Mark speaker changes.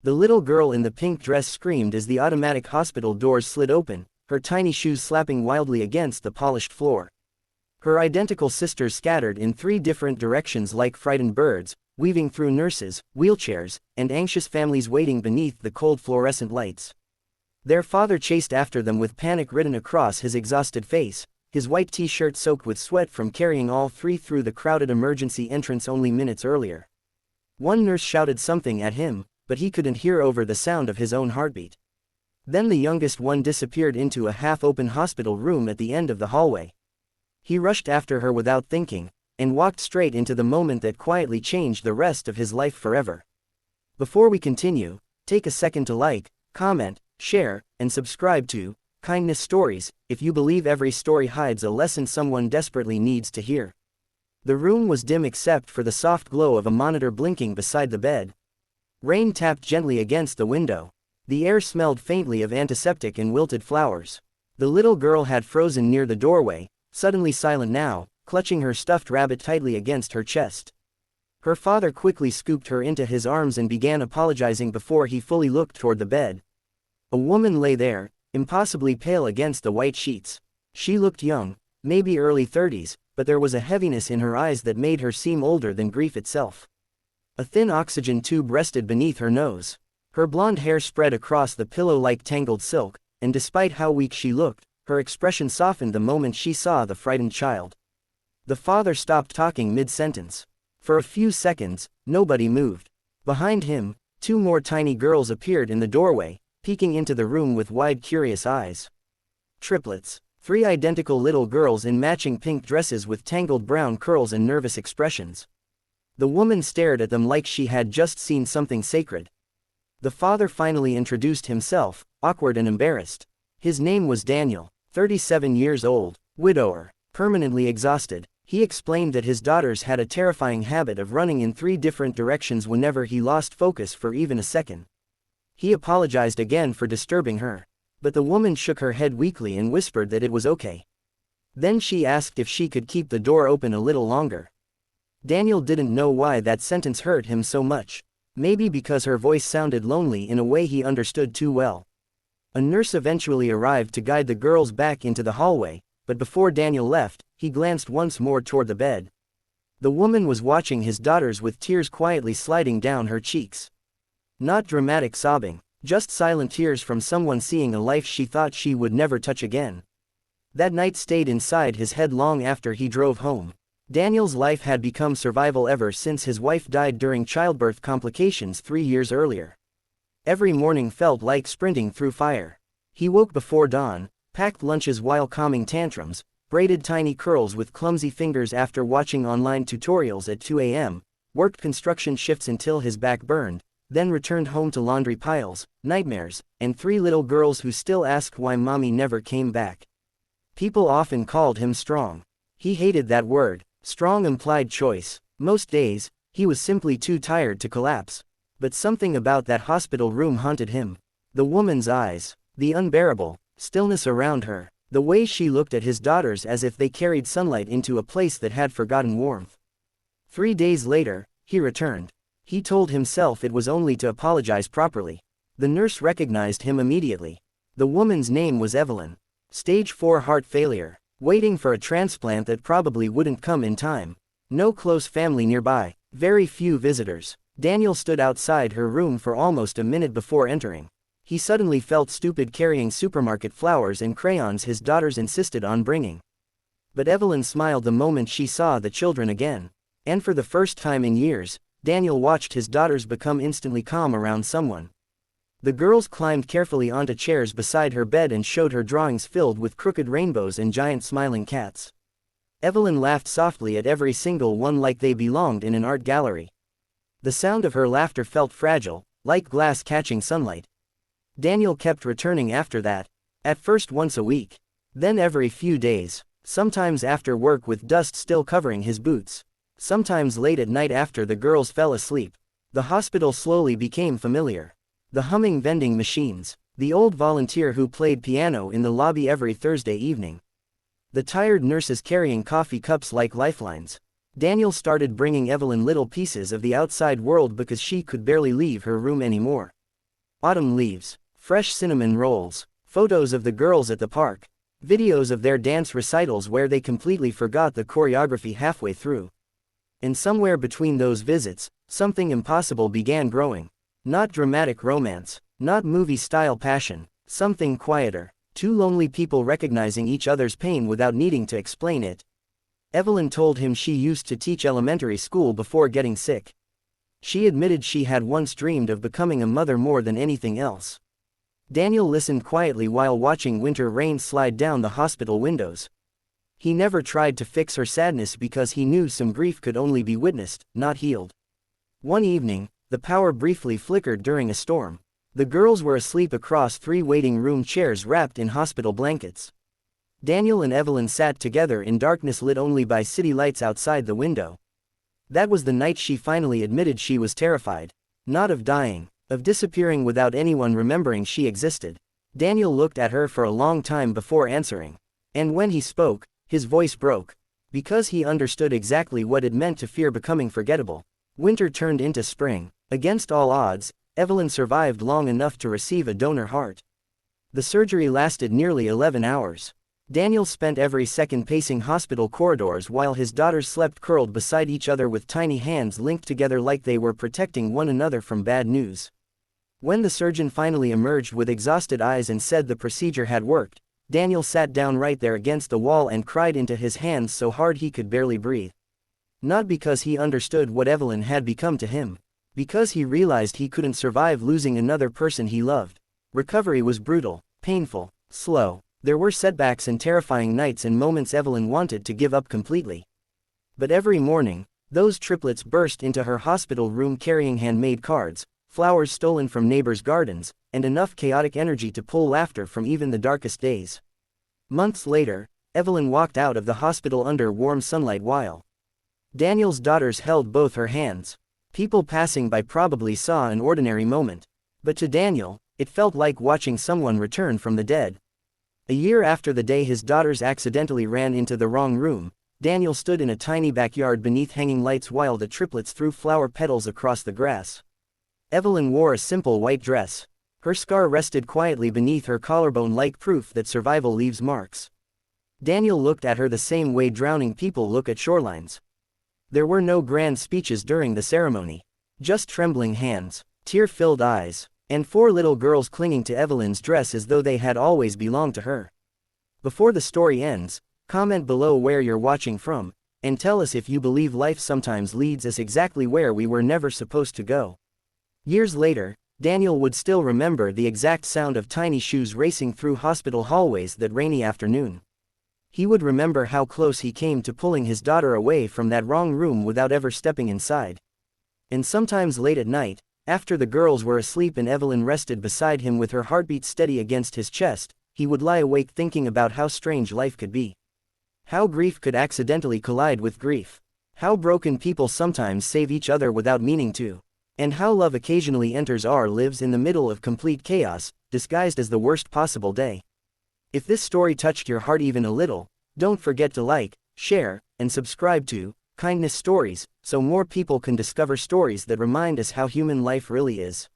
Speaker 1: The little girl in the pink dress screamed as the automatic hospital doors slid open, her tiny shoes slapping wildly against the polished floor. Her identical sisters scattered in 3 different directions like frightened birds, weaving through nurses, wheelchairs, and anxious families waiting beneath the cold fluorescent lights. Their father chased after them with panic written across his exhausted face, his white t-shirt soaked with sweat from carrying all 3 through the crowded emergency entrance only minutes earlier. One nurse shouted something at him, but he couldn't hear over the sound of his own heartbeat. Then the youngest one disappeared into a half-open hospital room at the end of the hallway. He rushed after her without thinking, and walked straight into the moment that quietly changed the rest of his life forever. Before we continue, take a second to like, comment, share, and subscribe to Kindness Stories, if you believe every story hides a lesson someone desperately needs to hear. The room was dim except for the soft glow of a monitor blinking beside the bed. Rain tapped gently against the window. The air smelled faintly of antiseptic and wilted flowers. The little girl had frozen near the doorway, suddenly silent now, clutching her stuffed rabbit tightly against her chest. Her father quickly scooped her into his arms and began apologizing before he fully looked toward the bed. A woman lay there, impossibly pale against the white sheets. She looked young, maybe early 30s, but there was a heaviness in her eyes that made her seem older than grief itself. A thin oxygen tube rested beneath her nose. Her blonde hair spread across the pillow like tangled silk, and despite how weak she looked, her expression softened the moment she saw the frightened child. The father stopped talking mid-sentence. For a few seconds, nobody moved. Behind him, 2 more tiny girls appeared in the doorway, peeking into the room with wide curious eyes. Triplets. 3 identical little girls in matching pink dresses with tangled brown curls and nervous expressions. The woman stared at them like she had just seen something sacred. The father finally introduced himself, awkward and embarrassed. His name was Daniel, 37 years old, widower, permanently exhausted. He explained that his daughters had a terrifying habit of running in 3 different directions whenever he lost focus for even a second. He apologized again for disturbing her, but the woman shook her head weakly and whispered that it was okay. Then she asked if she could keep the door open a little longer. Daniel didn't know why that sentence hurt him so much. Maybe because her voice sounded lonely in a way he understood too well. A nurse eventually arrived to guide the girls back into the hallway, but before Daniel left, he glanced once more toward the bed. The woman was watching his daughters with tears quietly sliding down her cheeks. Not dramatic sobbing, just silent tears from someone seeing a life she thought she would never touch again. That night stayed inside his head long after he drove home. Daniel's life had become survival ever since his wife died during childbirth complications 3 years earlier. Every morning felt like sprinting through fire. He woke before dawn, packed lunches while calming tantrums, braided tiny curls with clumsy fingers after watching online tutorials at 2 a.m., worked construction shifts until his back burned, then returned home to laundry piles, nightmares, and 3 little girls who still asked why mommy never came back. People often called him strong. He hated that word. Strong implied choice. Most days, he was simply too tired to collapse. But something about that hospital room haunted him. The woman's eyes, the unbearable stillness around her, the way she looked at his daughters as if they carried sunlight into a place that had forgotten warmth. 3 days later, he returned. He told himself it was only to apologize properly. The nurse recognized him immediately. The woman's name was Evelyn. Stage 4 heart failure. Waiting for a transplant that probably wouldn't come in time. No close family nearby. Very few visitors. Daniel stood outside her room for almost a minute before entering. He suddenly felt stupid carrying supermarket flowers and crayons his daughters insisted on bringing. But Evelyn smiled the moment she saw the children again. And for the first time in years, Daniel watched his daughters become instantly calm around someone. The girls climbed carefully onto chairs beside her bed and showed her drawings filled with crooked rainbows and giant smiling cats. Evelyn laughed softly at every single one like they belonged in an art gallery. The sound of her laughter felt fragile, like glass catching sunlight. Daniel kept returning after that, at first once a week, then every few days, sometimes after work with dust still covering his boots, sometimes late at night after the girls fell asleep. The hospital slowly became familiar. The humming vending machines, the old volunteer who played piano in the lobby every Thursday evening. The tired nurses carrying coffee cups like lifelines. Daniel started bringing Evelyn little pieces of the outside world because she could barely leave her room anymore. autumn leaves, fresh cinnamon rolls, photos of the girls at the park, videos of their dance recitals where they completely forgot the choreography halfway through. And somewhere between those visits, something impossible began growing. Not dramatic romance, not movie-style passion, something quieter. Two lonely people recognizing each other's pain without needing to explain it. Evelyn told him she used to teach elementary school before getting sick. She admitted she had once dreamed of becoming a mother more than anything else. Daniel listened quietly while watching winter rain slide down the hospital windows. He never tried to fix her sadness because he knew some grief could only be witnessed, not healed. One evening, the power briefly flickered during a storm. The girls were asleep across 3 waiting room chairs wrapped in hospital blankets. Daniel and Evelyn sat together in darkness lit only by city lights outside the window. That was the night she finally admitted she was terrified. Not of dying, of disappearing without anyone remembering she existed. Daniel looked at her for a long time before answering. And when he spoke, his voice broke. Because he understood exactly what it meant to fear becoming forgettable. Winter turned into spring. Against all odds, Evelyn survived long enough to receive a donor heart. The surgery lasted nearly 11 hours. Daniel spent every second pacing hospital corridors while his daughters slept curled beside each other with tiny hands linked together like they were protecting one another from bad news. When the surgeon finally emerged with exhausted eyes and said the procedure had worked, Daniel sat down right there against the wall and cried into his hands so hard he could barely breathe. Not because he understood what Evelyn had become to him. Because he realized he couldn't survive losing another person he loved. Recovery was brutal, painful, slow. There were setbacks and terrifying nights and moments Evelyn wanted to give up completely. But every morning, those triplets burst into her hospital room carrying handmade cards, flowers stolen from neighbors' gardens, and enough chaotic energy to pull laughter from even the darkest days. Months later, Evelyn walked out of the hospital under warm sunlight while Daniel's daughters held both her hands. People passing by probably saw an ordinary moment. But to Daniel, it felt like watching someone return from the dead. A year after the day his daughters accidentally ran into the wrong room, Daniel stood in a tiny backyard beneath hanging lights while the triplets threw flower petals across the grass. Evelyn wore a simple white dress. Her scar rested quietly beneath her collarbone like proof that survival leaves marks. Daniel looked at her the same way drowning people look at shorelines. There were no grand speeches during the ceremony. Just trembling hands, tear-filled eyes, and 4 little girls clinging to Evelyn's dress as though they had always belonged to her. Before the story ends, comment below where you're watching from, and tell us if you believe life sometimes leads us exactly where we were never supposed to go. Years later, Daniel would still remember the exact sound of tiny shoes racing through hospital hallways that rainy afternoon. He would remember how close he came to pulling his daughter away from that wrong room without ever stepping inside. And sometimes late at night, after the girls were asleep and Evelyn rested beside him with her heartbeat steady against his chest, he would lie awake thinking about how strange life could be. How grief could accidentally collide with grief. How broken people sometimes save each other without meaning to. And how love occasionally enters our lives in the middle of complete chaos, disguised as the worst possible day. If this story touched your heart even a little, don't forget to like, share, and subscribe to Kindness Stories, so more people can discover stories that remind us how human life really is.